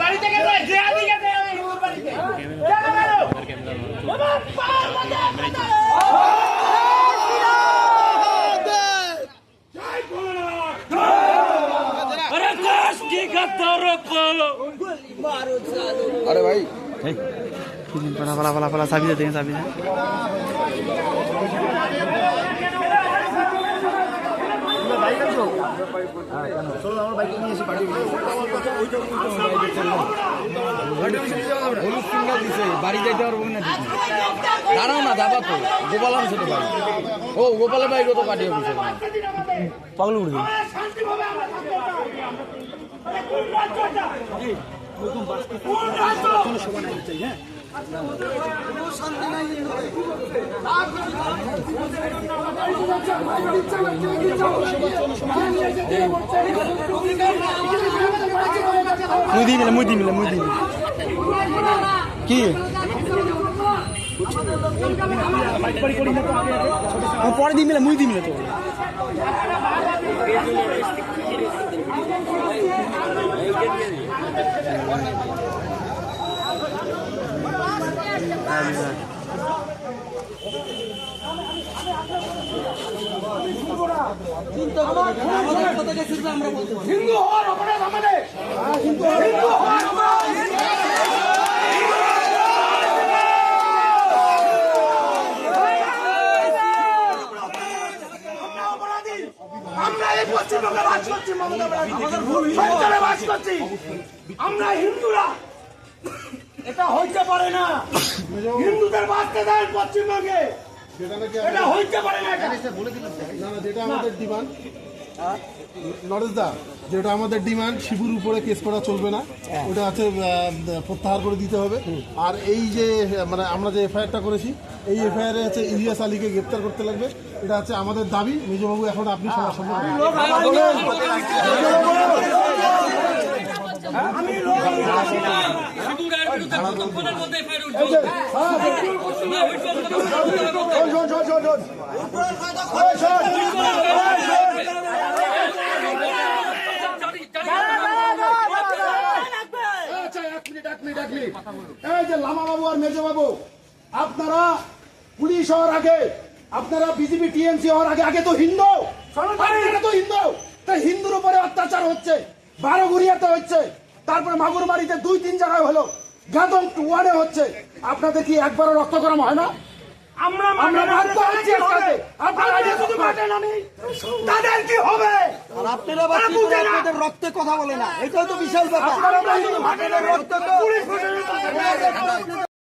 বাড়িতে গেছে যে আদি গেছে হিন্দুর বাড়িতে अरे भाई पला चाबी देते हैं चाबी বাড়ি যাইতে পারবো না দাঁড়াও না যাবা তো গোপাল আনছে তো ভাই ও গোপালের ভাই কত কাটিয়ে বুঝে পাগল উঠবে মুই দি মিলে কি পরে দি মিলে মুই দি মিলে তো হিন্দু হওয়ার অপরাধ আমাদের হিন্দু হওয়ার আমরা এই পশ্চিমবঙ্গে বাস করছি মমতা ব্যানার্জি বাস করছি আমরা হিন্দুরা এটা হইতে পারে না হিন্দুদের বাঁচতে দেন পশ্চিমবঙ্গে এটা হইতে পারে না যেটা আমাদের ডিমান্ড নরেশ দা যেটা আমাদের ডিমান্ড শিবুর উপরে কেস করা চলবে না ওটা আছে প্রত্যাহার করে দিতে হবে আর এই যে মানে আমরা যে এফআইআরটা করেছি এই এফআইআরে আছে ইলিয়াস আলীকে গ্রেপ্তার করতে লাগবে এটা হচ্ছে আমাদের দাবি মেজবাবু এখন আপনি সবার সামনে এই যে লামা বাবু আর মেজো বাবু আপনারা পুলিশ হওয়ার আগে আপনারা বিজেপি টিএমসি হওয়ার আগে তো হিন্দু তাই হিন্দুর উপরে অত্যাচার হচ্ছে 12 গুড়িয়াতে হচ্ছে তারপরে মাগুর বাড়িতে 2-3 জায়গায় হলো গাদং 1-এ হচ্ছে আপনাদের কি একবারও রক্ত গরম হয় না আমরা তাদের কি হবে আপনারা রক্তে কথা বলে না এটাও তো বিশাল ব্যাপার